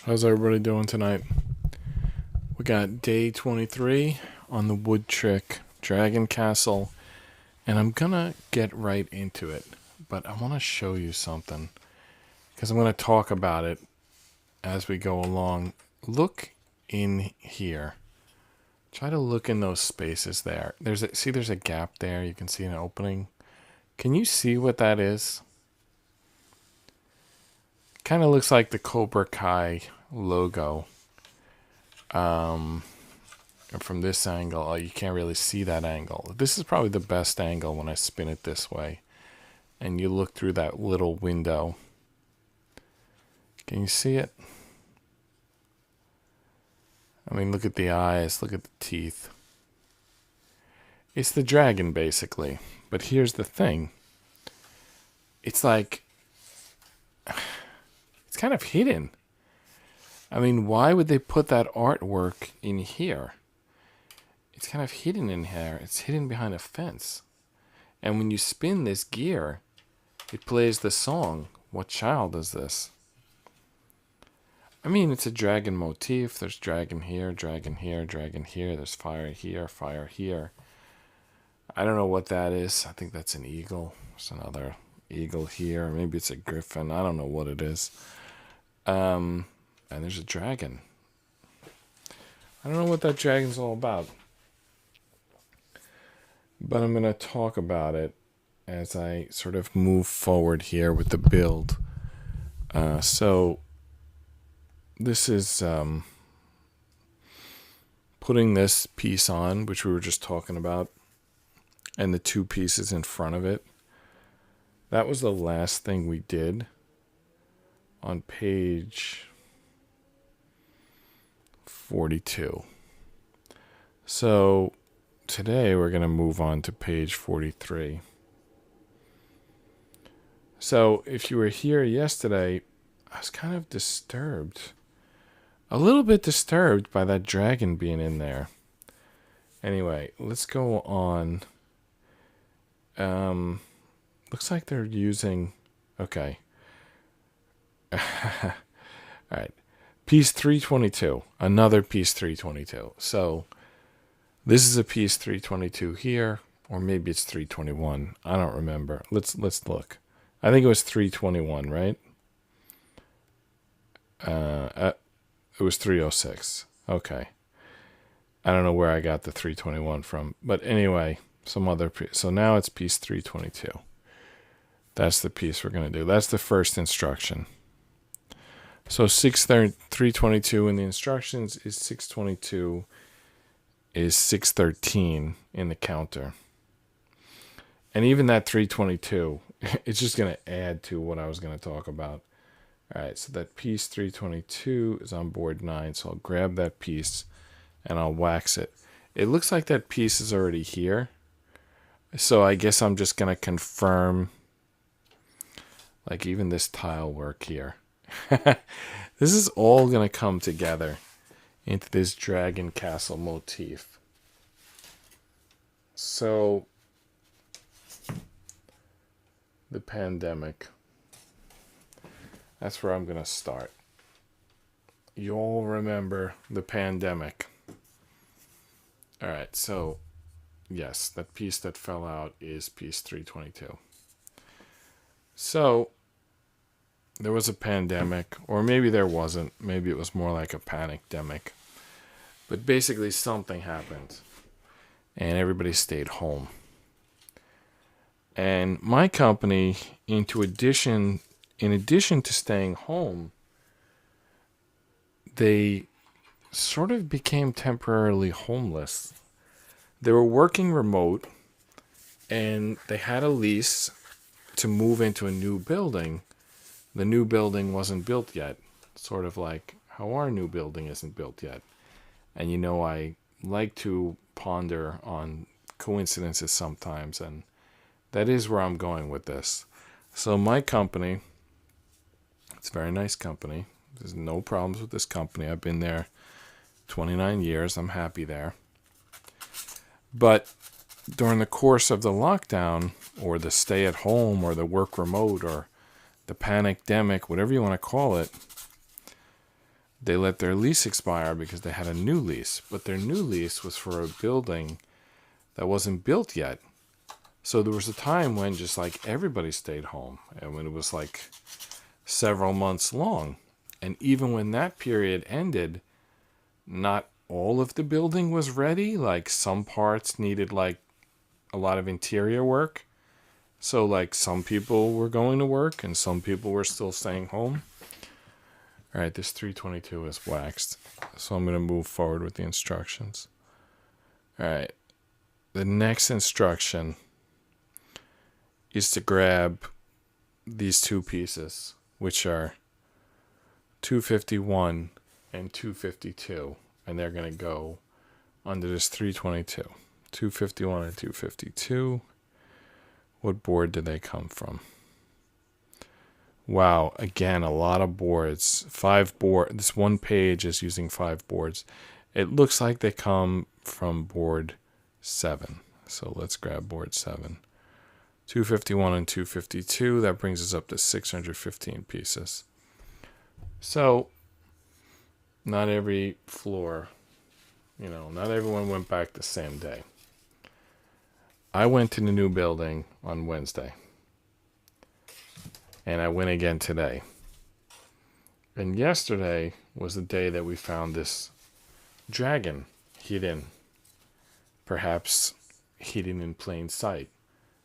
How's everybody doing tonight? We got day 23 on the wood trick Dragon Castle, and I'm gonna get right into it, but I want to show you something because I'm going to talk about it as we go along. Look in here. Try to look in those spaces there. There's a gap there. You can see an opening. Can you see what that is? Kind of looks like the Cobra Kai logo. From this angle, you can't really see that angle. This is probably the best angle when I spin it this way. And you look through that little window. Can you see it? I mean, look at the eyes, look at the teeth. It's the dragon, basically. But here's the thing. It's like, it's kind of hidden. I mean, why would they put that artwork in here? It's kind of hidden in here. It's hidden behind a fence. And when you spin this gear, it plays the song. What child is this? I mean, it's a dragon motif. There's dragon here, dragon here, dragon here. There's fire here, fire here. I don't know what that is. I think that's an eagle. There's another eagle here. Maybe it's a griffin. I don't know what it is. And there's a dragon. I don't know what that dragon's all about. But I'm going to talk about it as I sort of move forward here with the build. So this is putting this piece on, which we were just talking about, and the two pieces in front of it. That was the last thing we did on page 42. So today we're going to move on to page 43. So if you were here yesterday, I was kind of disturbed. A little bit disturbed by that dragon being in there. Anyway, let's go on. Looks like they're using... Okay. All right. Piece 322. Another piece 322. So this is a piece 322 here, or maybe it's 321. I don't remember. Let's look. I think it was 321, right? It was 306. Okay. I don't know where I got the 321 from, but anyway, some other piece. So now it's piece 322. That's the piece we're going to do. That's the first instruction. So 322 in the instructions is 622 is 613 in the counter. And even that 322, it's just going to add to what I was going to talk about. All right, so that piece 322 is on board 9, so I'll grab that piece and I'll wax it. It looks like that piece is already here, so I guess I'm just going to confirm, like even this tile work here. This is all going to come together into this dragon castle motif. So, the pandemic. That's where I'm going to start. You all remember the pandemic. All right, so yes, that piece that fell out is piece 322. So there was a pandemic, or maybe there wasn't. Maybe it was more like a panic-demic. But basically something happened, and everybody stayed home. And my company, in addition to staying home, they sort of became temporarily homeless. They were working remote, and they had a lease to move into a new building. The new building wasn't built yet. Sort of like how our new building isn't built yet. And you know, I like to ponder on coincidences sometimes, and that is where I'm going with this. So my company, it's a very nice company. There's no problems with this company. I've been there 29 years. I'm happy there. But during the course of the lockdown, or the stay at home, or the work remote, or the panic-demic, whatever you want to call it, they let their lease expire because they had a new lease. But their new lease was for a building that wasn't built yet. So there was a time when just like everybody stayed home, and when it was like several months long. And even when that period ended, not all of the building was ready. Like some parts needed like a lot of interior work. So like some people were going to work and some people were still staying home. All right, this 322 is waxed. So I'm going to move forward with the instructions. All right. The next instruction is to grab these two pieces, which are 251 and 252, and they're going to go under this 322. 251 and 252. What board do they come from? Wow, again, a lot of boards. 5 boards. This one page is using 5 boards. It looks like they come from board 7. So let's grab board 7. 251 and 252. That brings us up to 615 pieces. So, not every floor, not everyone went back the same day. I went to the new building on Wednesday. And I went again today. And yesterday was the day that we found this dragon hidden. Perhaps hidden in plain sight.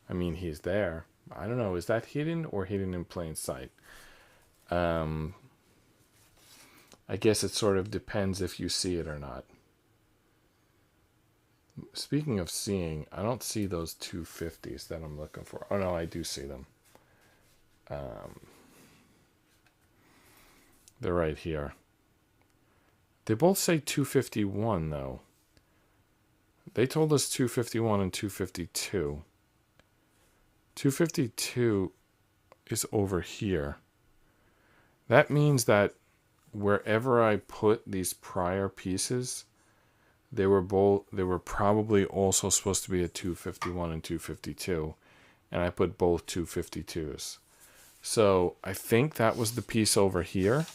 I mean, he's there. I don't know. Is that hidden or hidden in plain sight? I guess it sort of depends if you see it or not. Speaking of seeing, I don't see those 250s that I'm looking for. Oh, no, I do see them. They're right here. They both say 251, though. They told us 251 and 252. 252 is over here. That means that wherever I put these prior pieces, they were probably also supposed to be a 251 and 252, and I put both 252s. So I think that was the piece over here,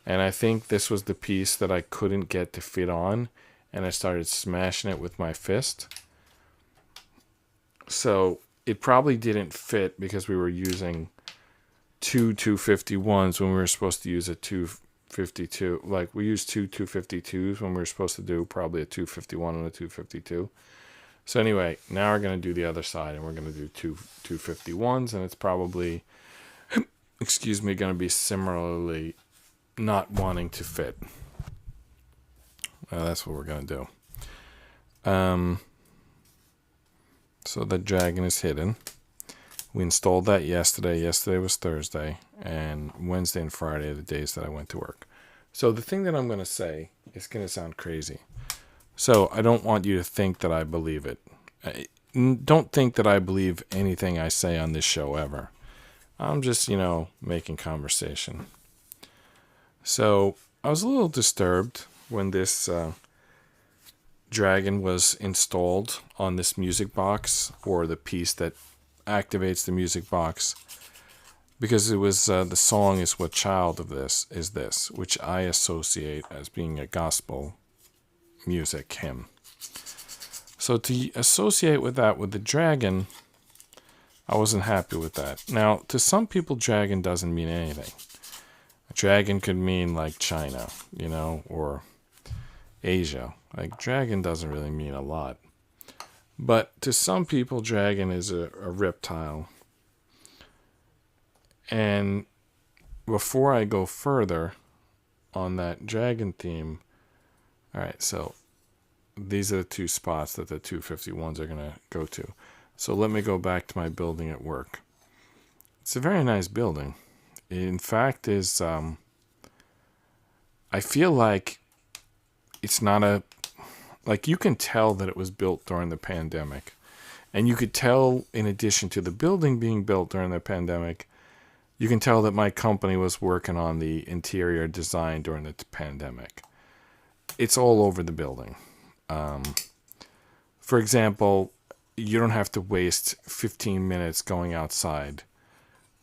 and I think this was the piece that I couldn't get to fit on, and I started smashing it with my fist. So it probably didn't fit because we were using two 251s when we were supposed to use a 252. Like we used two 252s when we were supposed to do probably a 251 and a 252. So anyway, now we're going to do the other side, and we're going to do two 251s, and it's probably, going to be similarly not wanting to fit. That's what we're going to do. So the dragon is hidden. We installed that yesterday. Yesterday was Thursday, and Wednesday and Friday are the days that I went to work. So the thing that I'm going to say is going to sound crazy. So I don't want you to think that I believe it. Don't think that I believe anything I say on this show ever. I'm just, making conversation. So I was a little disturbed when this dragon was installed on this music box, or the piece that activates the music box, because it was the song is What Child of This Is This, which I associate as being a gospel music hymn. So to associate with that with the dragon, I wasn't happy with that. Now, to some people, dragon doesn't mean anything. A dragon could mean like China, or Asia. Like dragon doesn't really mean a lot. But to some people, dragon is a reptile. And before I go further on that dragon theme, all right, so these are the two spots that the 251s are going to go to. So let me go back to my building at work. It's a very nice building. In fact, I feel like it's not like you can tell that it was built during the pandemic. And you could tell, in addition to the building being built during the pandemic, you can tell that my company was working on the interior design during the pandemic. It's all over the building. For example, you don't have to waste 15 minutes going outside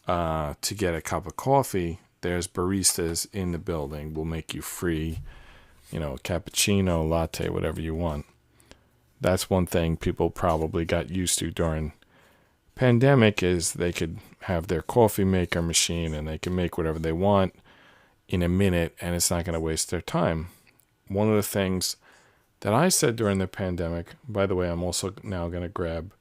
to get a cup of coffee there's baristas in the building, will make you free, cappuccino, latte, whatever you want. That's one thing people probably got used to during pandemic, is they could have their coffee maker machine and they can make whatever they want in a minute, and it's not going to waste their time. One of the things that I said during the pandemic, by the way, I'm also now going to grab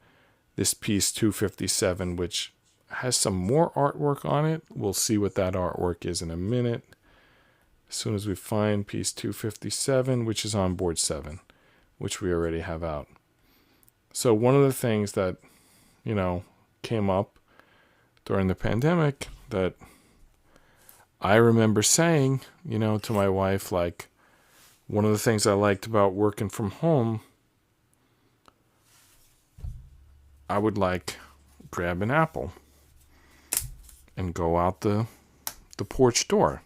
this piece 257, which has some more artwork on it. We'll see what that artwork is in a minute. As soon as we find piece 257, which is on board 7, which we already have out. So one of the things that, came up during the pandemic that I remember saying, to my wife, like, one of the things I liked about working from home, I would grab an apple and go out the porch door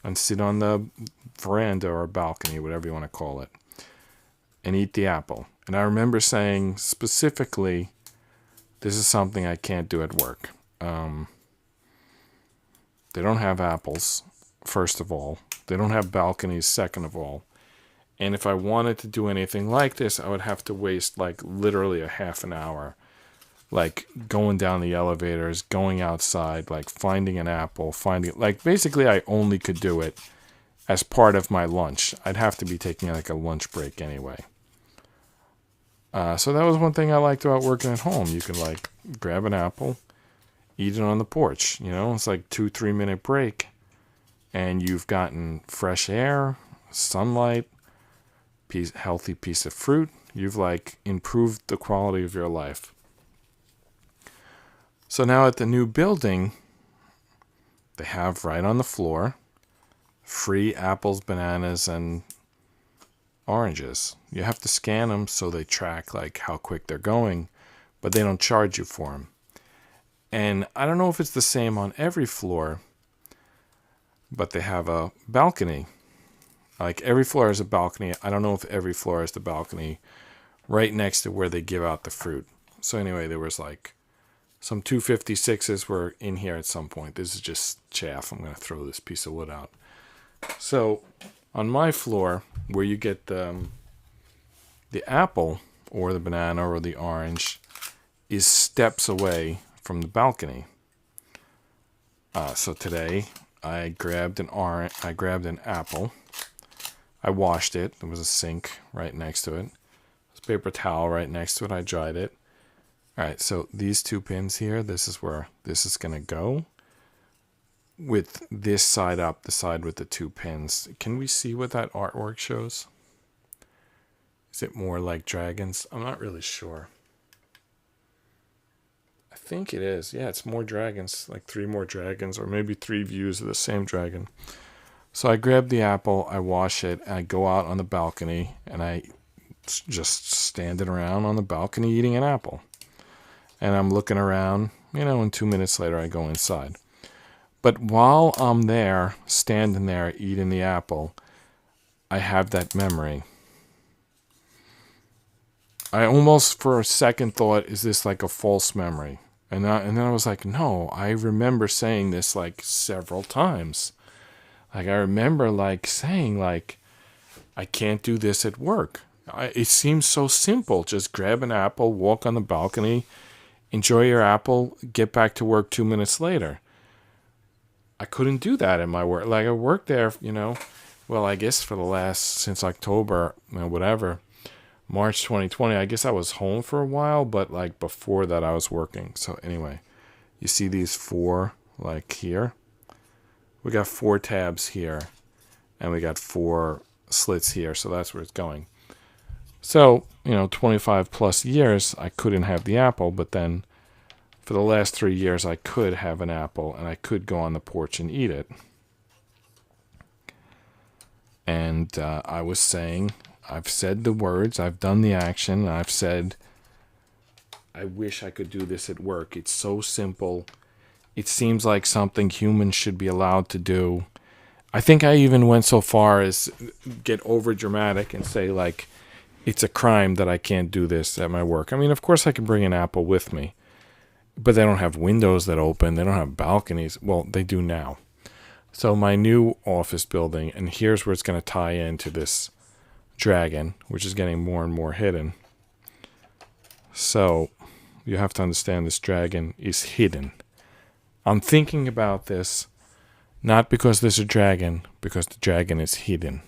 and sit on the veranda or balcony, whatever you want to call it, and eat the apple. And I remember saying specifically, this is something I can't do at work. They don't have apples, first of all. They don't have balconies, second of all. And if I wanted to do anything like this, I would have to waste literally a half an hour, going down the elevators, going outside, finding an apple, basically I only could do it as part of my lunch. I'd have to be taking a lunch break anyway. So that was one thing I liked about working at home. You can grab an apple, eat it on the porch. It's 2-3 minute break, and you've gotten fresh air, sunlight, healthy piece of fruit. You've improved the quality of your life. So now at the new building, they have right on the floor free apples, bananas, and oranges. You have to scan them so they track how quick they're going, but they don't charge you for them. And I don't know if it's the same on every floor, but they have a balcony. Every floor has a balcony. I don't know if every floor has the balcony right next to where they give out the fruit. So anyway, there was some 256s were in here at some point. This is just chaff. I'm going to throw this piece of wood out. So on my floor, where you get the apple or the banana or the orange, is steps away from the balcony. So today I grabbed an apple. I washed it. There was a sink right next to it. There's a paper towel right next to it. I dried it. All right, so these 2 pins here, this is where this is going to go. With this side up, the side with the 2 pins. Can we see what that artwork shows? Is it more like dragons? I'm not really sure. I think it is. Yeah, it's more dragons, 3 more dragons, or maybe 3 views of the same dragon. So I grab the apple, I wash it, and I go out on the balcony, and I just standing around on the balcony eating an apple. And I'm looking around, and 2 minutes later I go inside. But while I'm there, standing there, eating the apple, I have that memory. I almost, for a second, thought, is this a false memory? And then I was like, no, I remember saying this several times. I remember saying I can't do this at work. It seems so simple. Just grab an apple, walk on the balcony, enjoy your apple, get back to work 2 minutes later. I couldn't do that in my work. I worked there, well, I guess since October, March 2020, I guess I was home for a while, but before that I was working. So anyway, you see these 4, here? We got 4 tabs here, and we got 4 slits here, so that's where it's going. So, 25 plus years, I couldn't have the apple, but then for the last 3 years, I could have an apple, and I could go on the porch and eat it. And I was saying, I've said the words, I've done the action, I've said, I wish I could do this at work. It's so simple. It seems like something humans should be allowed to do. I think I even went so far as get over dramatic and say it's a crime that I can't do this at my work. I mean, of course I can bring an apple with me, but they don't have windows that open. They don't have balconies. Well, they do now. So my new office building, and here's where it's going to tie into this dragon, which is getting more and more hidden. So you have to understand this dragon is hidden. I'm thinking about this not because there's a dragon, because the dragon is hidden.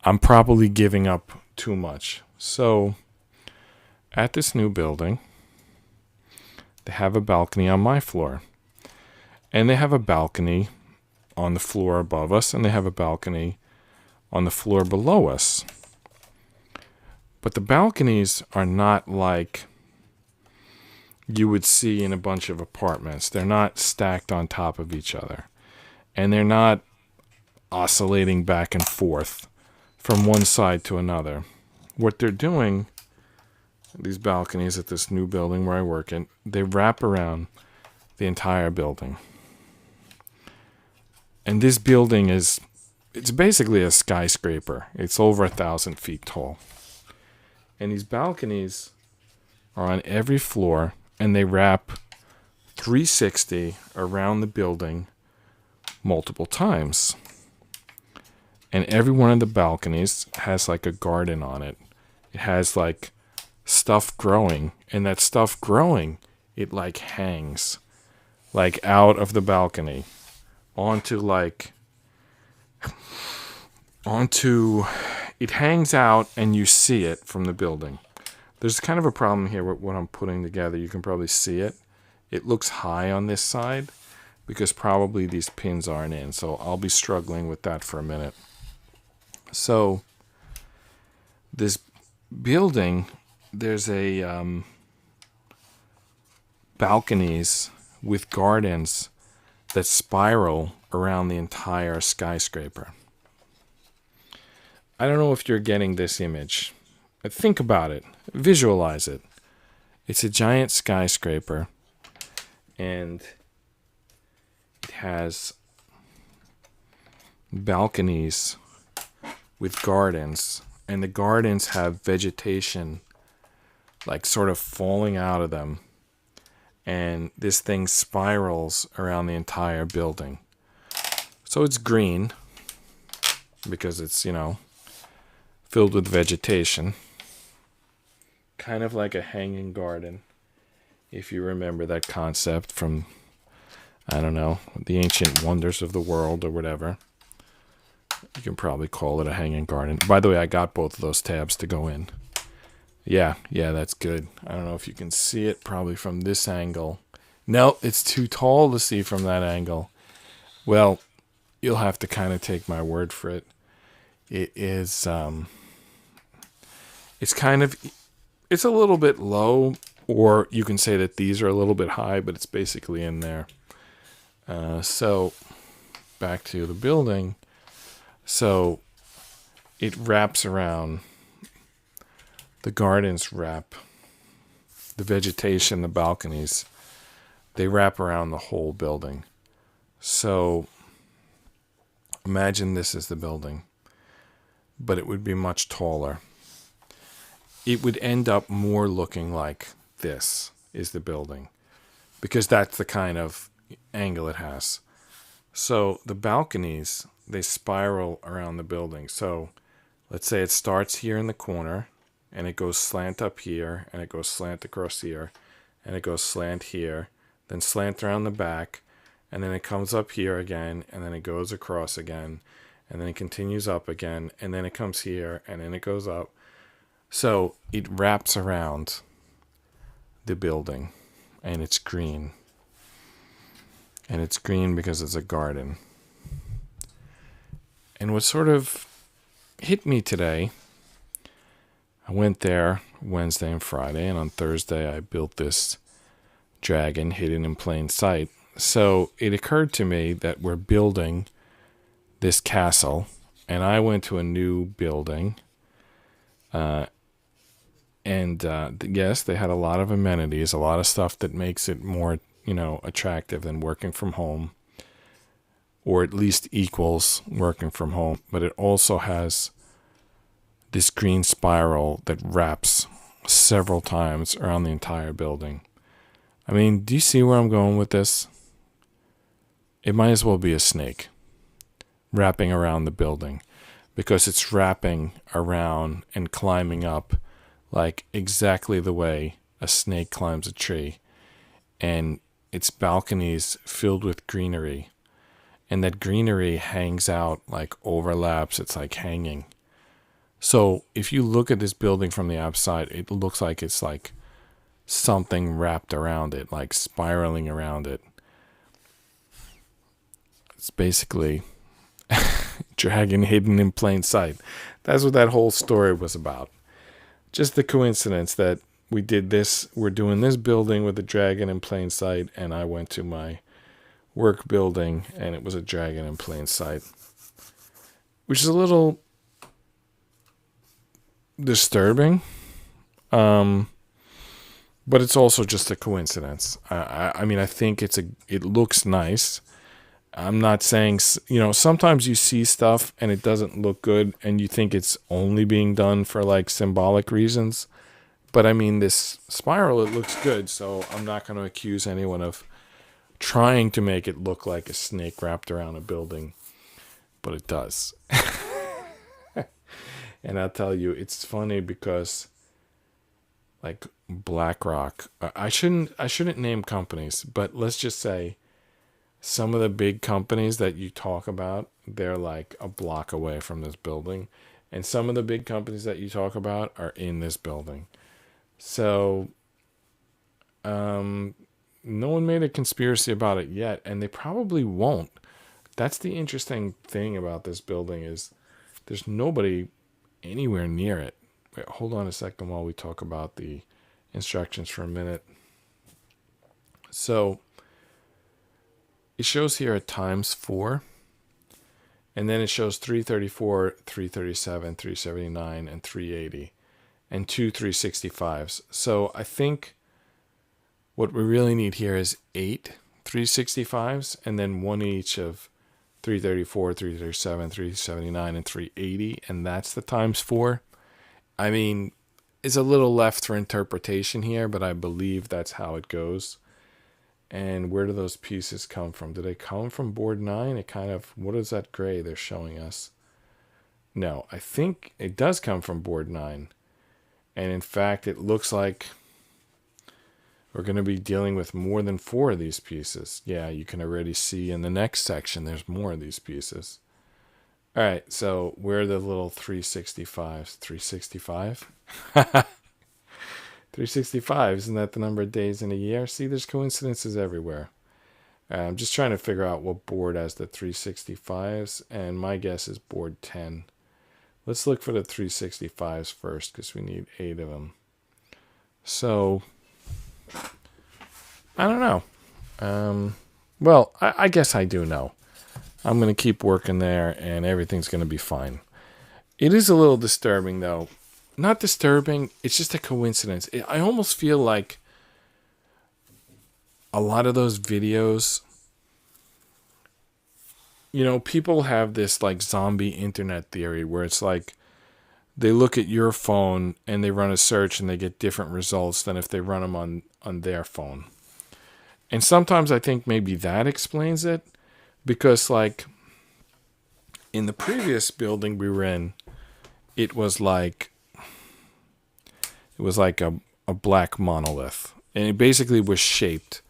I'm probably giving up too much. So at this new building, they have a balcony on my floor. And they have a balcony on the floor above us, and they have a balcony on the floor below us. But the balconies are not like you would see in a bunch of apartments. They're not stacked on top of each other. And they're not oscillating back and forth from one side to another. What they're doing, these balconies at this new building where I work in, they wrap around the entire building. And this building it's basically a skyscraper. It's over 1,000 feet tall. And these balconies are on every floor, and they wrap 360 around the building multiple times. And every one of the balconies has like a garden on it. It has like stuff growing, and that stuff growing, it like hangs like out of the balcony onto it hangs out, and you see it from the building. There's kind of a problem here with what I'm putting together. You can probably see it. It looks high on this side because probably these pins aren't in. So I'll be struggling with that for a minute. So this building, there's a balconies with gardens that spiral around the entire skyscraper. I don't know if you're getting this image. Think about it. Visualize it. It's a giant skyscraper, and it has balconies with gardens, and the gardens have vegetation like sort of falling out of them, and this thing spirals around the entire building. So it's green because it's, filled with vegetation. Kind of like a hanging garden, if you remember that concept from, I don't know, the ancient wonders of the world or whatever. You can probably call it a hanging garden. By the way, I got both of those tabs to go in. Yeah, that's good. I don't know if you can see it probably from this angle. No, it's too tall to see from that angle. Well, you'll have to kind of take my word for it. It is, it's a little bit low, or you can say that these are a little bit high, but it's basically in there. So back to the building. So it wraps around, the gardens wrap, the vegetation, the balconies, they wrap around the whole building. So imagine this is the building, but it would be much taller. It would end up more looking like this is the building, because that's the kind of angle it has. So the balconies, they spiral around the building. So let's say it starts here in the corner, and it goes slant up here, and it goes slant across here, and it goes slant here, then slant around the back, and then it comes up here again, and then it goes across again, and then it continues up again, and then it comes here, and then it goes up. So it wraps around the building, and it's green. And it's green because it's a garden. And what sort of hit me today, I went there Wednesday and Friday, and on Thursday I built this dragon hidden in plain sight. So it occurred to me that we're building this castle, and I went to a new building, yes, they had a lot of amenities, a lot of stuff that makes it more, attractive than working from home, or at least equals working from home. But it also has this green spiral that wraps several times around the entire building. I mean, do you see where I'm going with this? It might as well be a snake. wrapping around the building, because it's wrapping around and climbing up like exactly the way a snake climbs a tree. And its balconies filled with greenery. And that greenery hangs out, like overlaps. It's like hanging. So if you look at this building from the outside, it looks like it's like something wrapped around it, like spiraling around it. It's basically dragon hidden in plain sight. That's what that whole story was about. Just the coincidence that we're doing this building with a dragon in plain sight, and I went to my work building and it was a dragon in plain sight, which is a little disturbing, but it's also just a coincidence. I mean, I think it looks nice. I'm not saying, sometimes you see stuff and it doesn't look good and you think it's only being done for like symbolic reasons. But I mean, this spiral, it looks good. So I'm not going to accuse anyone of trying to make it look like a snake wrapped around a building, but it does. And I'll tell you, it's funny because like BlackRock, I shouldn't name companies, but let's just say some of the big companies that you talk about, they're like a block away from this building. And some of the big companies that you talk about are in this building. So, no one made a conspiracy about it yet, and they probably won't. That's the interesting thing about this building is there's nobody anywhere near it. Wait, hold on a second while we talk about the instructions for a minute. So it shows here a ×4, and then it shows 334, 337, 379, and 380, and 2 365s. So I think what we really need here is 8 365s, and then one each of 334, 337, 379, and 380, and that's the ×4. I mean, it's a little left for interpretation here, but I believe that's how it goes. And where do those pieces come from? Do they come from board 9? What is that gray they're showing us? No, I think it does come from board 9. And in fact, it looks like we're going to be dealing with more than 4 of these pieces. Yeah, you can already see in the next section there's more of these pieces. All right, so where are the little 365s? 365? 365, isn't that the number of days in a year? See, there's coincidences everywhere. I'm just trying to figure out what board has the 365s, and my guess is board 10. Let's look for the 365s first, because we need 8 of them. So, I don't know. Well, I guess I do know. I'm going to keep working there, and everything's going to be fine. It is a little disturbing, though. Not disturbing, it's just a coincidence. I almost feel like a lot of those videos, people have this like zombie internet theory where it's like they look at your phone and they run a search and they get different results than if they run them on their phone. And sometimes I think maybe that explains it, because like in the previous building we were in, it was like a black monolith, and it basically was shaped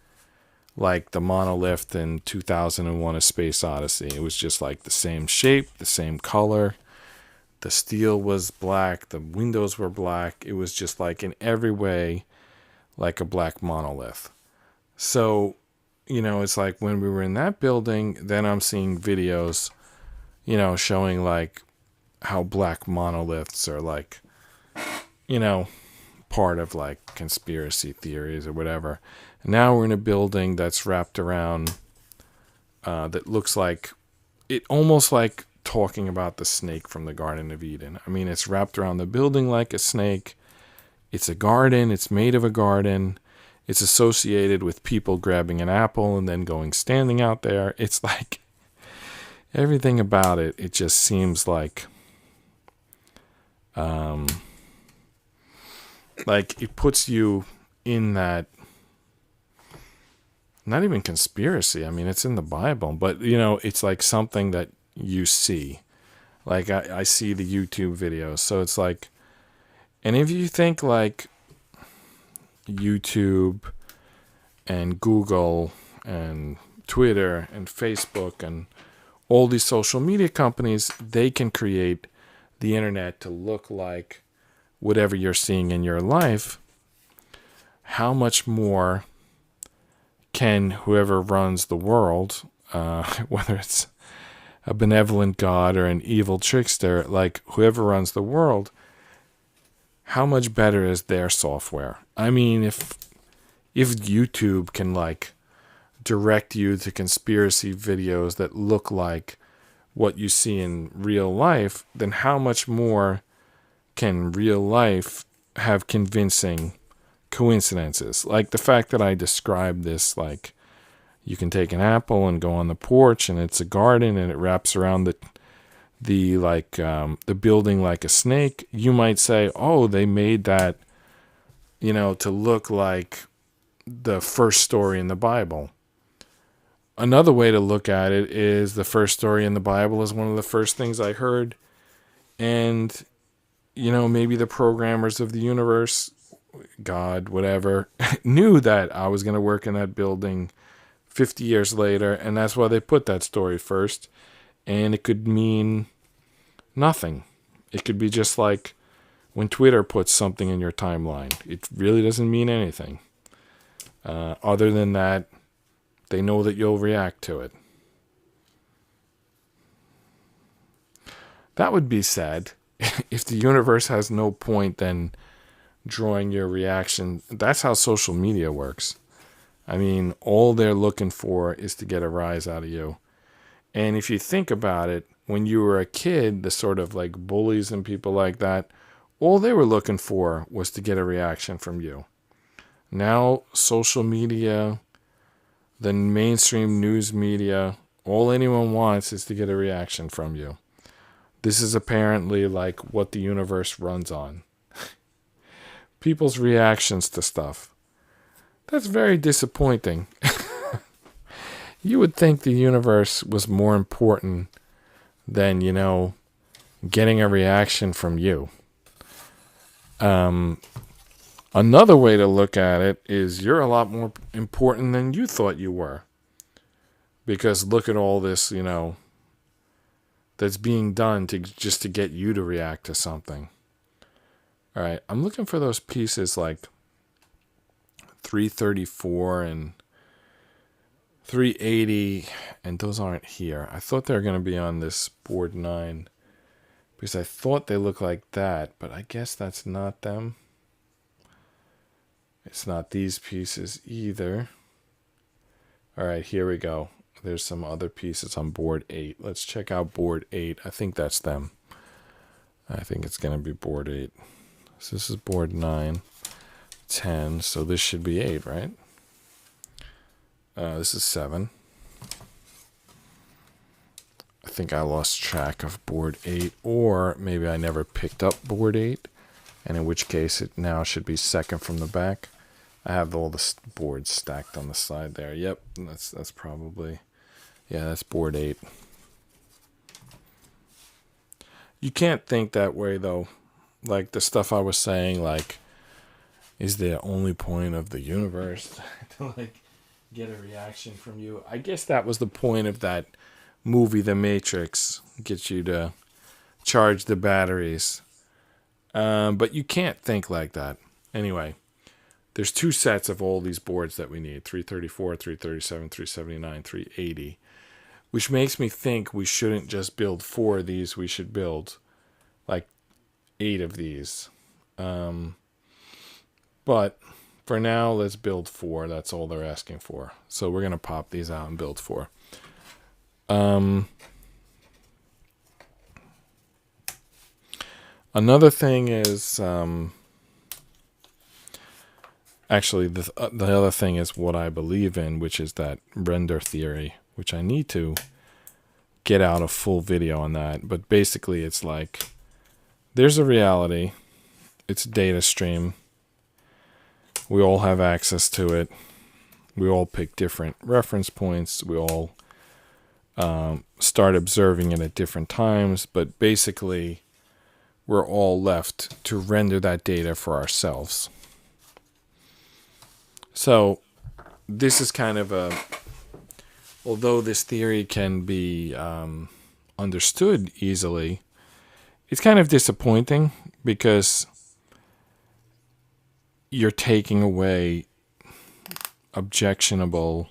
like the monolith in 2001: A Space Odyssey. It was just like the same shape, the same color. The steel was black, the windows were black. It was just like in every way like a black monolith. So, it's like when we were in that building, then I'm seeing videos, showing like how black monoliths are like, part of like conspiracy theories or whatever. And now we're in a building that's wrapped around, that looks like, it almost like talking about the snake from the Garden of Eden. I mean, it's wrapped around the building like a snake. It's a garden. It's made of a garden. It's associated with people grabbing an apple and then standing out there. It's like everything about it. It just seems like it puts you in that, not even conspiracy. I mean, it's in the Bible, but it's like something that you see. Like I see the YouTube videos. So it's like, and if you think like YouTube and Google and Twitter and Facebook and all these social media companies, they can create the internet to look like whatever you're seeing in your life. How much more can whoever runs the world, whether it's a benevolent God or an evil trickster, like whoever runs the world, how much better is their software? I mean, if YouTube can like direct you to conspiracy videos that look like what you see in real life, then how much more can real life have convincing coincidences? Like the fact that I described this, like you can take an apple and go on the porch and it's a garden and it wraps around the building like a snake. You might say, oh, they made that, to look like the first story in the Bible. Another way to look at it is the first story in the Bible is one of the first things I heard. And, maybe the programmers of the universe, God, whatever, knew that I was going to work in that building 50 years later. And that's why they put that story first. And it could mean nothing. It could be just like when Twitter puts something in your timeline. It really doesn't mean anything. Other than that, they know that you'll react to it. That would be sad. If the universe has no point then drawing your reaction. That's how social media works. I mean, all they're looking for is to get a rise out of you. And if you think about it, when you were a kid, the sort of like bullies and people like that, all they were looking for was to get a reaction from you. Now, social media, the mainstream news media, all anyone wants is to get a reaction from you. This is apparently like what the universe runs on. People's reactions to stuff. That's very disappointing. You would think the universe was more important than, getting a reaction from you. Another way to look at it is you're a lot more important than you thought you were. Because look at all this, that's being done to get you to react to something. All right, I'm looking for those pieces like 334 and 380, and those aren't here. I thought they were going to be on this board 9 because I thought they looked like that, but I guess that's not them. It's not these pieces either. All right, here we go. There's some other pieces on board 8. Let's check out board 8. I think that's them. I think it's going to be board 8. So this is board 9, 10. So this should be 8, right? This is 7. I think I lost track of board 8, or maybe I never picked up board 8, and in which case it now should be second from the back. I have all the boards stacked on the side there. Yep, that's probably, that's board 8. You can't think that way, though. Like the stuff I was saying, like, is the only point of the universe to, like, get a reaction from you? I guess that was the point of that movie, The Matrix, get you to charge the batteries. But you can't think like that. Anyway, there's 2 sets of all these boards that we need, 334, 337, 379, 380, which makes me think we shouldn't just build 4 of these. We should build like 8 of these. But for now, let's build 4. That's all they're asking for. So we're going to pop these out and build 4. Another thing is, actually, the other thing is what I believe in, which is that render theory, which I need to get out a full video on that. But basically, it's like, there's a reality. It's a data stream. We all have access to it. We all pick different reference points. We all start observing it at different times, but basically we're all left to render that data for ourselves. So this is kind of although this theory can be understood easily, it's kind of disappointing because you're taking away objectionable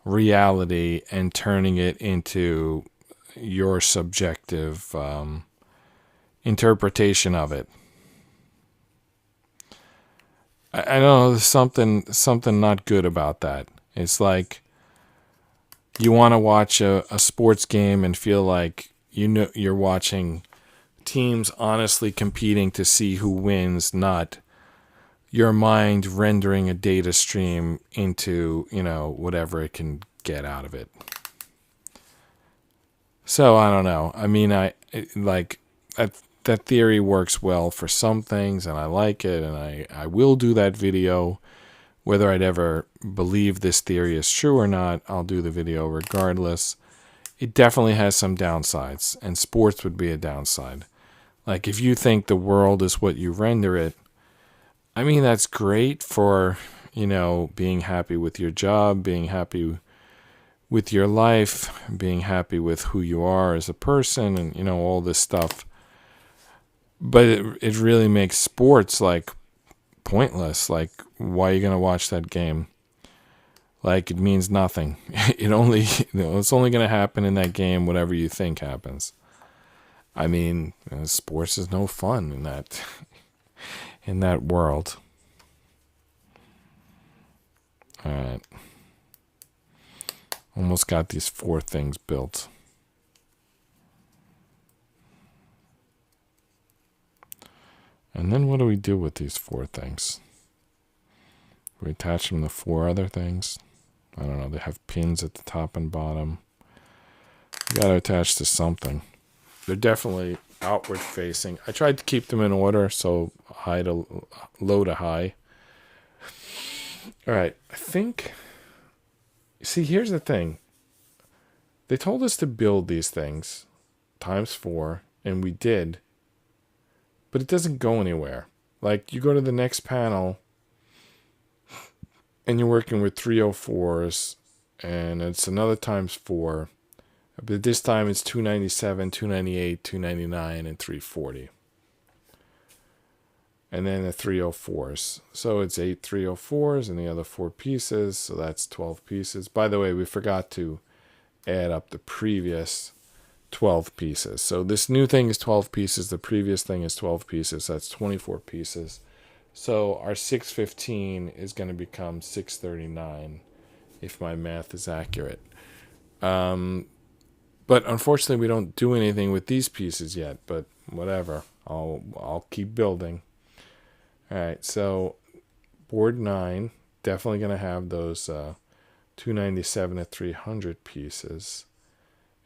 reality and turning it into your subjective interpretation of it. I know there's something not good about that. It's like you want to watch a sports game and feel like you're watching teams honestly competing to see who wins, not your mind rendering a data stream into, whatever it can get out of it. So I don't know. I mean, that theory works well for some things, and I like it, and I will do that video. Whether I'd ever believe this theory is true or not, I'll do the video regardless. It definitely has some downsides, and sports would be a downside. Like, if you think the world is what you render it, I mean, that's great for, being happy with your job, being happy with your life, being happy with who you are as a person, and, all this stuff. But it really makes sports, like, pointless. Like, why are you going to watch that game? Like, it means nothing. It's only going to happen in that game, whatever you think happens. I mean, sports is no fun in that in that world. All right. Almost got these 4 things built. And then what do we do with these 4 things? We attach them to 4 other things. I don't know. They have pins at the top and bottom. You got to attach to something. They're definitely outward facing. I tried to keep them in order, so low to high. All right. I think... See, here's the thing. They told us to build these things times 4, and we did. But it doesn't go anywhere. Like, you go to the next panel, and you're working with 304s, and it's another times 4. But this time it's 297, 298, 299, and 340. And then the 304s. So it's 8 304s and the other 4 pieces. So that's 12 pieces. By the way, we forgot to add up the previous 12 pieces. So this new thing is 12 pieces. The previous thing is 12 pieces. That's 24 pieces. So our 615 is going to become 639 if my math is accurate. But unfortunately, we don't do anything with these pieces yet. But whatever. I'll keep building. All right, so board 9, definitely going to have those 297 to 300 pieces.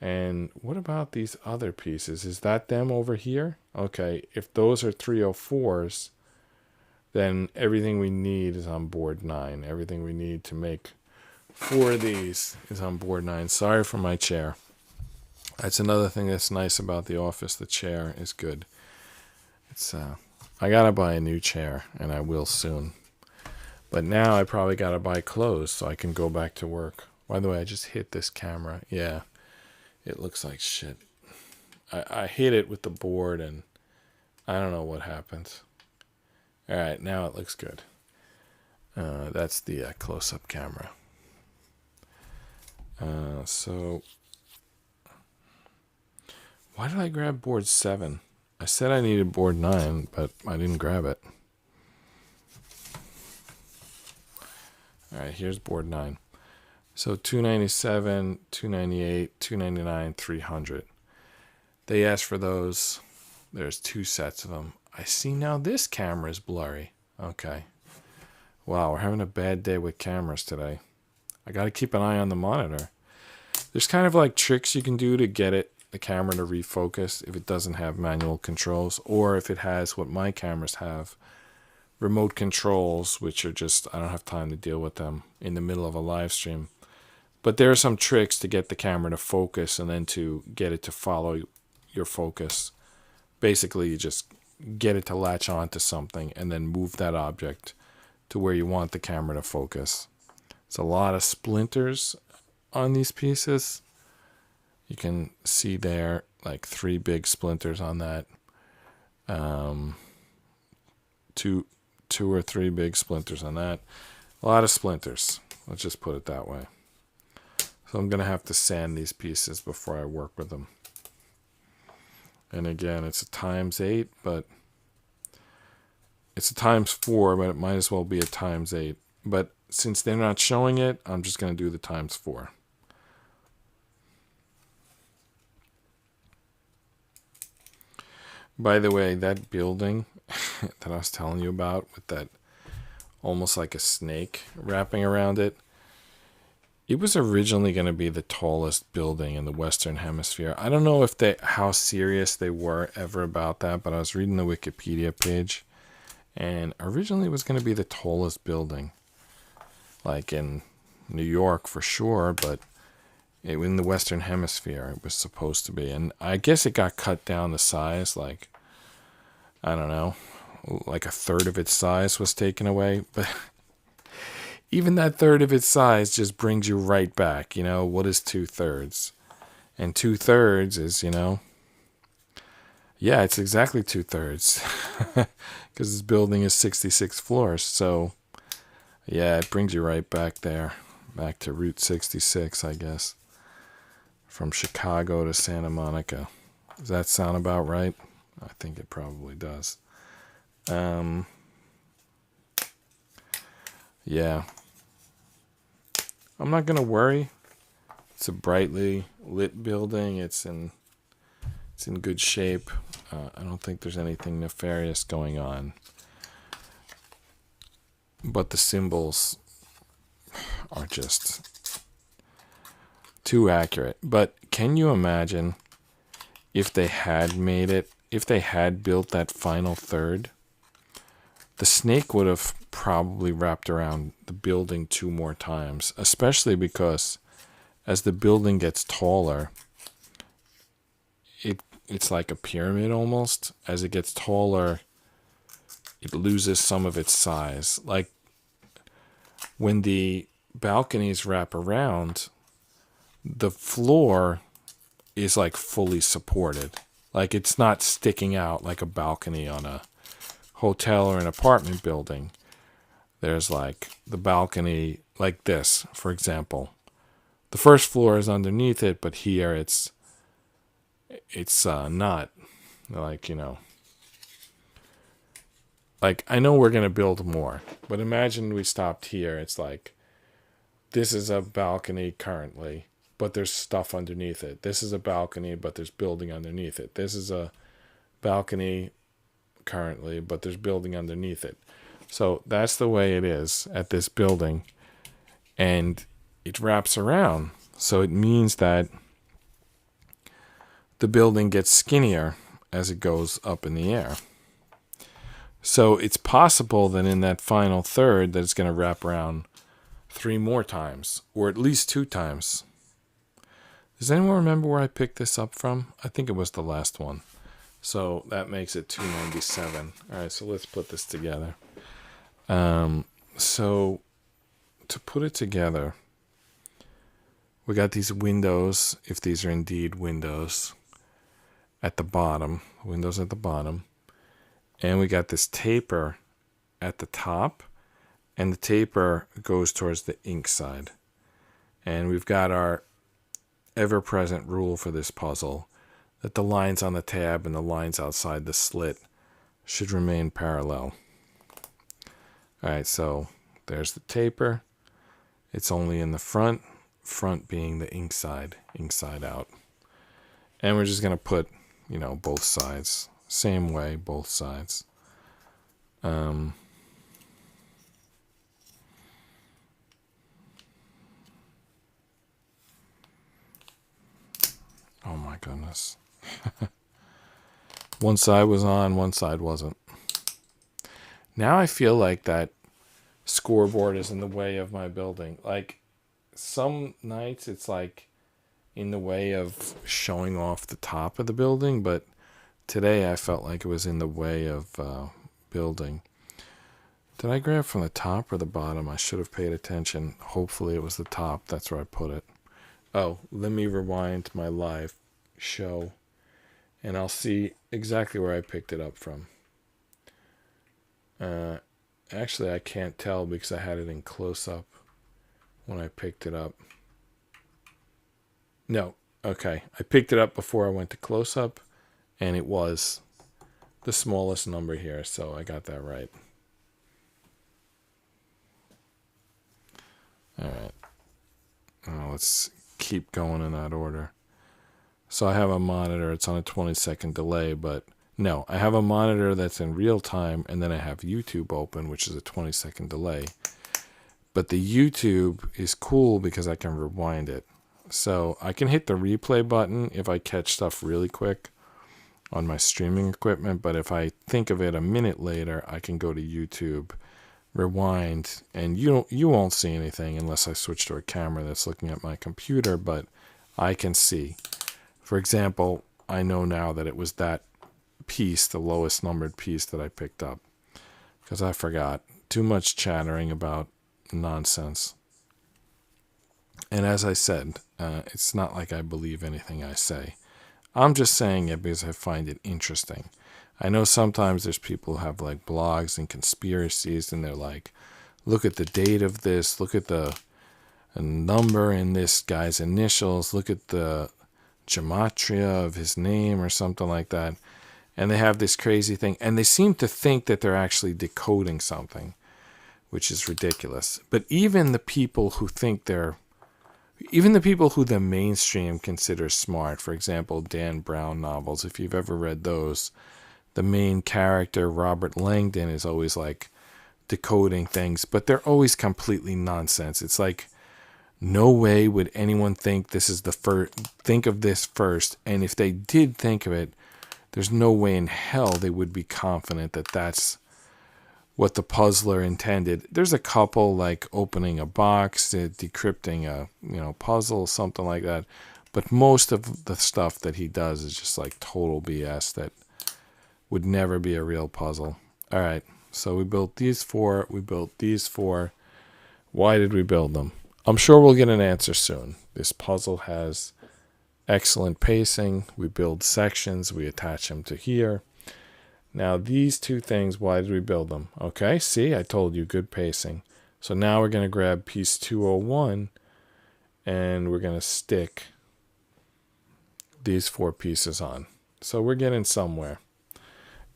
And what about these other pieces? Is that them over here? Okay, if those are 304s, then everything we need is on board 9. Everything we need to make 4 of these is on board 9. Sorry for my chair. That's another thing that's nice about the office. The chair is good. It's I gotta buy a new chair, and I will soon. But now I probably gotta buy clothes so I can go back to work. By the way, I just hit this camera. Yeah, it looks like shit. I hit it with the board, and I don't know what happened. All right, now it looks good. That's the close-up camera. So, why did I grab board 7? I said I needed board 9, but I didn't grab it. All right, here's board 9. So 297, 298, 299, 300. They asked for those. There's 2 sets of them. I see now this camera is blurry. Okay. Wow, we're having a bad day with cameras today. I got to keep an eye on the monitor. There's kind of like tricks you can do to get the camera to refocus if it doesn't have manual controls, or if it has what my cameras have, remote controls, which are just, I don't have time to deal with them in the middle of a live stream. But there are some tricks to get the camera to focus and then to get it to follow your focus. Basically, you just get it to latch onto something and then move that object to where you want the camera to focus. It's a lot of splinters on these pieces. You can see there like 3 big splinters on that. Two or 3 big splinters on that. A lot of splinters. Let's just put it that way. So I'm going to have to sand these pieces before I work with them. And again, it's a ×8, but it's a ×4, but it might as well be a ×8. But since they're not showing it, I'm just going to do the ×4. By the way, that building that I was telling you about with that almost like a snake wrapping around it, it was originally going to be the tallest building in the Western Hemisphere. I don't know if how serious they were ever about that, but I was reading the Wikipedia page, and originally it was going to be the tallest building, like in New York for sure, but in the Western Hemisphere it was supposed to be. And I guess it got cut down to size, like, I don't know, like 1/3 of its size was taken away, but even that 1/3 of its size just brings you right back. You know, what is 2/3? And 2/3 is, yeah, it's exactly 2/3 because this building is 66 floors. So, yeah, it brings you right back there, back to Route 66, I guess, from Chicago to Santa Monica. Does that sound about right? I think it probably does. Yeah. I'm not going to worry. It's a brightly lit building. It's in good shape. I don't think there's anything nefarious going on. But the symbols are just too accurate. But can you imagine if they had made it, if they had built that final third? The snake would have probably wrapped around the building 2 more times, especially because as the building gets taller, it's like a pyramid almost. As it gets taller, it loses some of its size. Like when the balconies wrap around, the floor is like fully supported. Like it's not sticking out like a balcony on a hotel or an apartment building. There's like the balcony like this, for example. The first floor is underneath it, but here it's not. Like, like I know we're going to build more, but imagine we stopped here. It's like this is a balcony currently, but there's stuff underneath it. This is a balcony, but there's building underneath it. This is a balcony currently, but there's building underneath it. So that's the way it is at this building, and it wraps around. So it means that the building gets skinnier as it goes up in the air. So it's possible that in that final third that it's going to wrap around 3 more times, or at least 2 times. Does anyone remember where I picked this up from? I think it was the last one. So that makes it 297. All right, so let's put this together. So to put it together, we got these windows, if these are indeed windows, at the bottom, windows at the bottom. And we got this taper at the top, and the taper goes towards the ink side. And we've got our ever-present rule for this puzzle, that the lines on the tab and the lines outside the slit should remain parallel. All right, so there's the taper. It's only in the front being the ink side out. And we're just going to put, both sides. Same way, both sides. Oh my goodness. One side was on, one side wasn't. Now I feel like that scoreboard is in the way of my building. Like, some nights it's like in the way of showing off the top of the building, but today I felt like it was in the way of building. Did I grab from the top or the bottom? I should have paid attention. Hopefully it was the top. That's where I put it. Oh, let me rewind my live show and I'll see exactly where I picked it up from. Actually, I can't tell because I had it in close-up when I picked it up. No, okay. I picked it up before I went to close-up, and it was the smallest number here, so I got that right. All right. Let's keep going in that order. So I have a monitor. It's on a 20-second delay, but no, I have a monitor that's in real time, and then I have YouTube open, which is a 20-second delay. But the YouTube is cool because I can rewind it. So I can hit the replay button if I catch stuff really quick on my streaming equipment. But if I think of it a minute later, I can go to YouTube, rewind, and you won't see anything unless I switch to a camera that's looking at my computer, but I can see. For example, I know now that it was that piece, the lowest numbered piece that I picked up, because I forgot. Too much chattering about nonsense. And as I said, it's not like I believe anything I say. I'm just saying it because I find it interesting. I know sometimes there's people who have like blogs and conspiracies, and they're like, look at the date of this, look at the number in this guy's initials, look at the gematria of his name or something like that. And they have this crazy thing, and they seem to think that they're actually decoding something, which is ridiculous. But even the people who the mainstream considers smart, for example, Dan Brown novels, if you've ever read those, the main character, Robert Langdon, is always like decoding things, but they're always completely nonsense. It's like, no way would anyone think this is think of this first. And if they did think of it, there's no way in hell they would be confident that that's what the puzzler intended. There's a couple like opening a box, decrypting a puzzle, something like that. But most of the stuff that he does is just like total BS that would never be a real puzzle. All right, so we built these four. We built these four. Why did we build them? I'm sure we'll get an answer soon. This puzzle has excellent pacing. We build sections. We attach them to here. Now, these two things, why did we build them? Okay, see, I told you, good pacing. So now we're going to grab piece 201, and we're going to stick these four pieces on. So we're getting somewhere.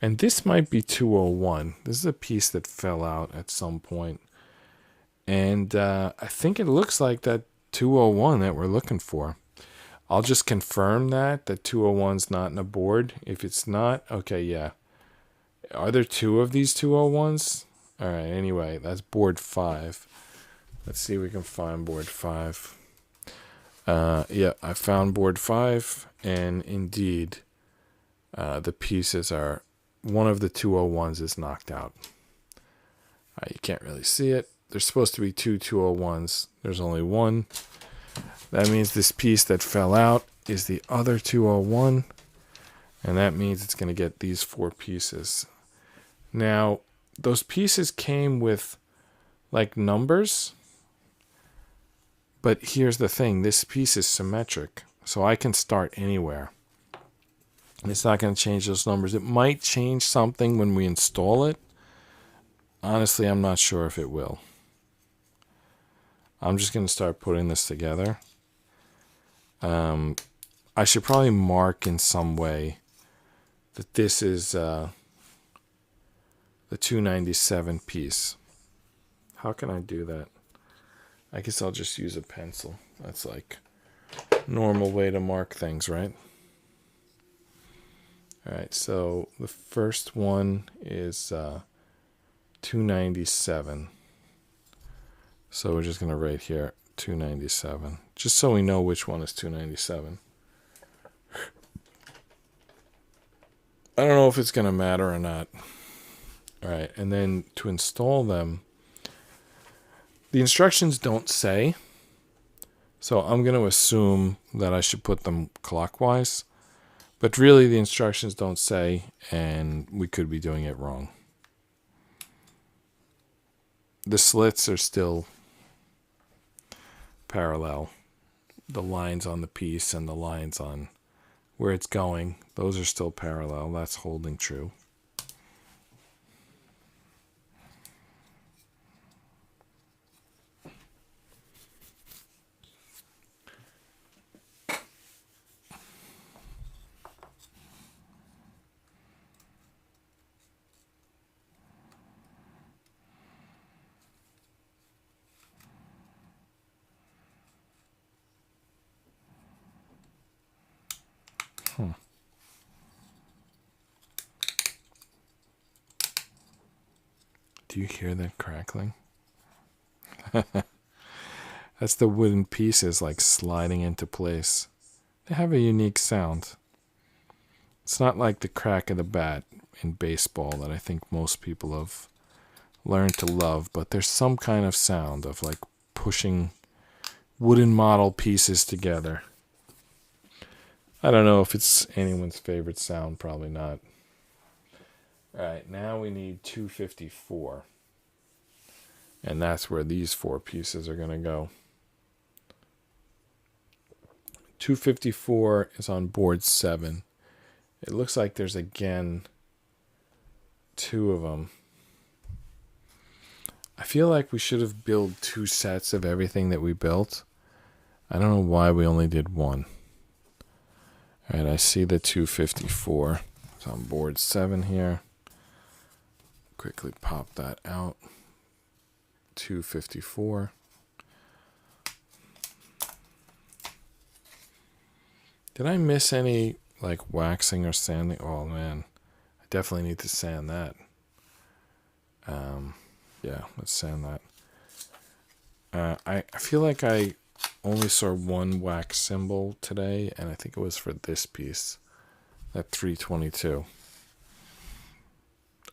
And this might be 201. This is a piece that fell out at some point. And I think it looks like that 201 that we're looking for. I'll just confirm that 201's not in a board. If it's not, okay, yeah. Are there two of these 201s? All right, anyway, that's board 5. Let's see if we can find board 5. Yeah, I found board 5, and indeed, the pieces are, one of the 201s is knocked out. You can't really see it. There's supposed to be two 201s. There's only one. That means this piece that fell out is the other 201, and that means it's going to get these four pieces. Now, those pieces came with like numbers, but here's the thing. This piece is symmetric, so I can start anywhere. And it's not going to change those numbers. It might change something when we install it. Honestly, I'm not sure if it will. I'm just going to start putting this together. I should probably mark in some way that this is the 297 piece. How can I do that? I guess I'll just use a pencil. That's like normal way to mark things, right? All right, so the first one is 297. So we're just going to write here 297, just so we know which one is 297. I don't know if it's going to matter or not. All right, and then to install them, the instructions don't say, So I'm going to assume that I should put them clockwise. But really the instructions don't say, and we could be doing it wrong. The slits are still parallel. The lines on the piece and the lines on where it's going, those are still parallel. That's holding true. Do you hear that crackling? That's the wooden pieces like sliding into place. They have a unique sound. It's not like the crack of the bat in baseball that I think most people have learned to love, but there's some kind of sound of like pushing wooden model pieces together. I don't know if it's anyone's favorite sound, probably not. All right, now we need 254. And that's where these 4 pieces are going to go. 254 is on board 7. It looks like there's again 2 of them. I feel like we should have built 2 sets of everything that we built. I don't know why we only did 1. All right, I see the 254. It's on board 7 here. Quickly pop that out. 254. Did I miss any like waxing or sanding? Oh man, I definitely need to sand that. Yeah, let's sand that. I feel like I only saw 1 wax symbol today, and I think it was for this piece, that 322.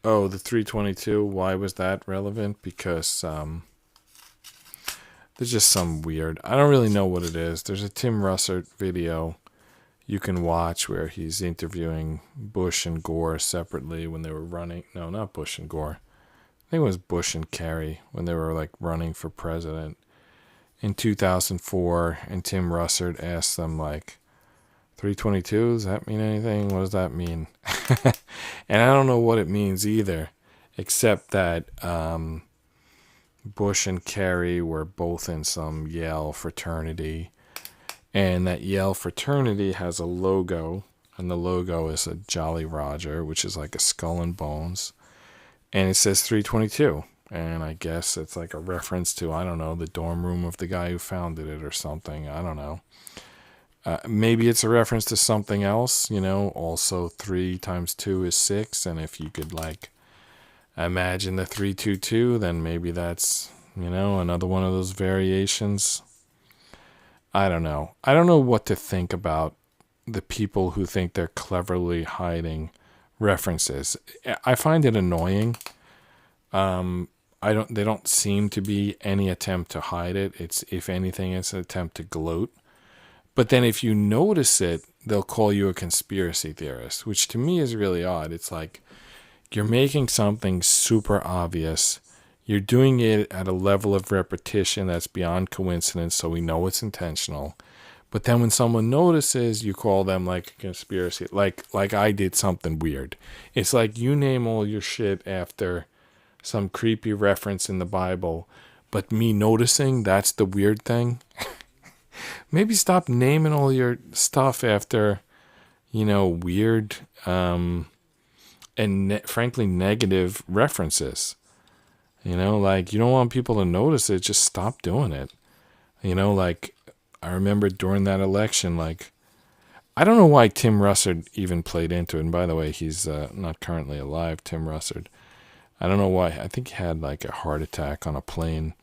Oh, the 322, why was that relevant? Because there's just some weird, I don't really know what it is. There's a Tim Russert video you can watch where he's interviewing Bush and Gore separately when they were running. No, not Bush and Gore. I think it was Bush and Kerry when they were like running for president in 2004. And Tim Russert asked them like, 322, does that mean anything? What does that mean? And I don't know what it means either, except that Bush and Kerry were both in some Yale fraternity, and that Yale fraternity has a logo, and the logo is a Jolly Roger, which is like a skull and bones, and it says 322, and I guess it's like a reference to, I don't know, the dorm room of the guy who founded it or something. I don't know. Maybe it's a reference to something else, you know, also 3 times 2 is 6, and if you could like imagine the 322, then maybe that's, you know, another one of those variations. I don't know. I don't know what to think about the people who think they're cleverly hiding references. I find it annoying. They don't seem to be any attempt to hide it. It's, if anything, it's an attempt to gloat. But then if you notice it, they'll call you a conspiracy theorist, which to me is really odd. It's like you're making something super obvious. You're doing it at a level of repetition that's beyond coincidence, so we know it's intentional. But then when someone notices, you call them like a conspiracy, like I did something weird. It's like you name all your shit after some creepy reference in the Bible, but me noticing, that's the weird thing. Maybe stop naming all your stuff after, you know, weird and frankly negative references. You know, like you don't want people to notice it, just stop doing it. You know, like I remember during that election, like I don't know why Tim Russert even played into it. And by the way, he's not currently alive, Tim Russert. I don't know why. I think he had like a heart attack on a plane.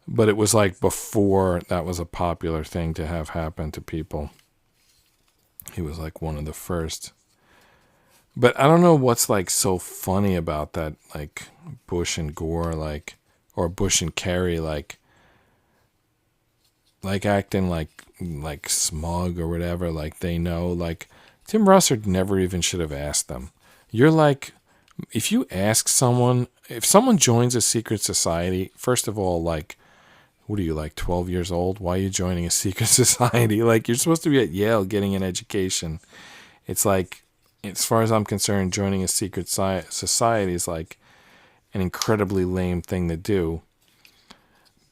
But it was like before that was a popular thing to have happen to people. He was like one of the first. But I don't know what's like so funny about that, like Bush and Gore, like, or Bush and Kerry, like like acting like smug or whatever, like they know. Like Tim Russert never even should have asked them. You're like, if you ask someone, if someone joins a secret society, first of all, like, what are you, like 12 years old? Why are you joining a secret society? Like, you're supposed to be at Yale getting an education. It's like, as far as I'm concerned, joining a secret society is like an incredibly lame thing to do.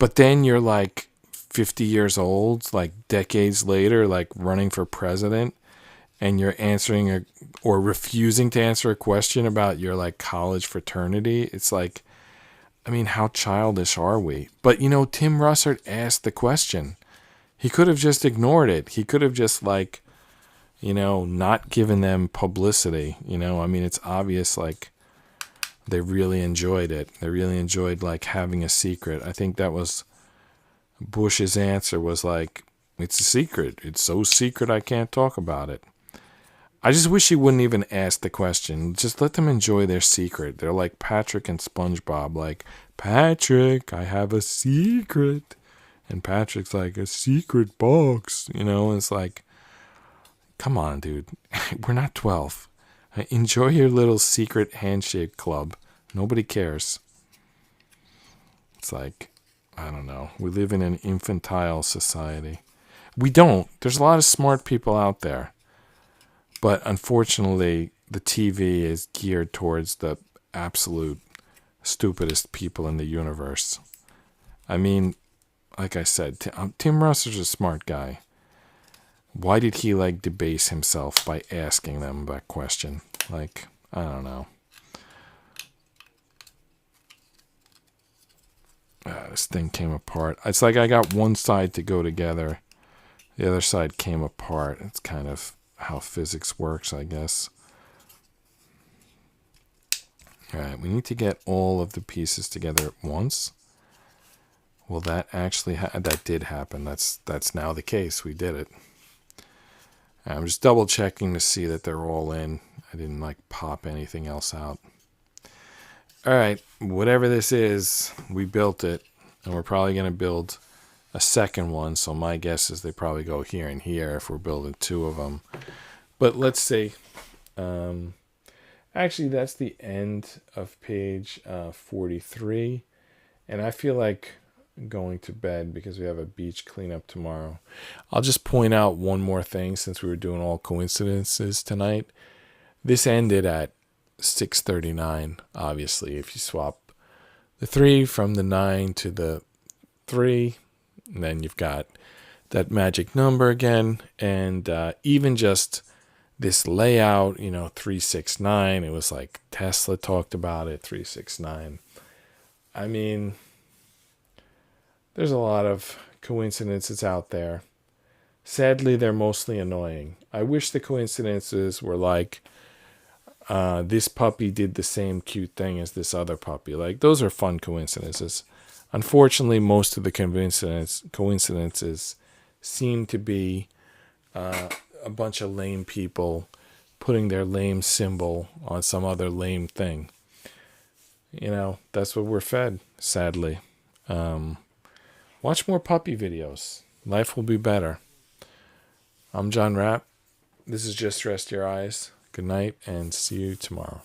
But then you're like 50 years old, like decades later, like running for president, and you're answering or refusing to answer a question about your like college fraternity. It's like, I mean, how childish are we? But, you know, Tim Russert asked the question. He could have just ignored it. He could have just, like, you know, not given them publicity. You know, I mean, it's obvious, like, they really enjoyed it. They really enjoyed, like, having a secret. I think that was Bush's answer was, like, it's a secret. It's so secret I can't talk about it. I just wish he wouldn't even ask the question. Just let them enjoy their secret. They're like Patrick and SpongeBob. Like, Patrick, I have a secret. And Patrick's like, a secret box. You know, it's like, come on, dude. We're not 12. Enjoy your little secret handshake club. Nobody cares. It's like, I don't know. We live in an infantile society. We don't. There's a lot of smart people out there. But unfortunately, the TV is geared towards the absolute stupidest people in the universe. I mean, like I said, Tim Russer's a smart guy. Why did he like debase himself by asking them that question? Like, I don't know. This thing came apart. It's like I got one side to go together. The other side came apart. It's kind of how physics works, I guess. All right, we need to get all of the pieces together at once. Well, that actually that did happen. That's now the case. We did it. I'm just double checking to see that they're all in. I didn't like pop anything else out. All right, whatever this is, we built it, and we're probably going to build a second one. So my guess is they probably go here and here if we're building two of them. But let's see. Actually, that's the end of page 43. And I feel like going to bed because we have a beach cleanup tomorrow. I'll just point out one more thing since we were doing all coincidences tonight. This ended at 6:39, obviously. If you swap the 3 from the 9 to the 3, and then you've got that magic number again. And even just this layout, you know, 369, it was like Tesla talked about it, 369. I mean, there's a lot of coincidences out there. Sadly, they're mostly annoying. I wish the coincidences were like, this puppy did the same cute thing as this other puppy. Like, those are fun coincidences. Unfortunately, most of the coincidences seem to be a bunch of lame people putting their lame symbol on some other lame thing. You know, that's what we're fed, sadly. Watch more puppy videos. Life will be better. I'm John Rapp. This is Just Rest Your Eyes. Good night, and see you tomorrow.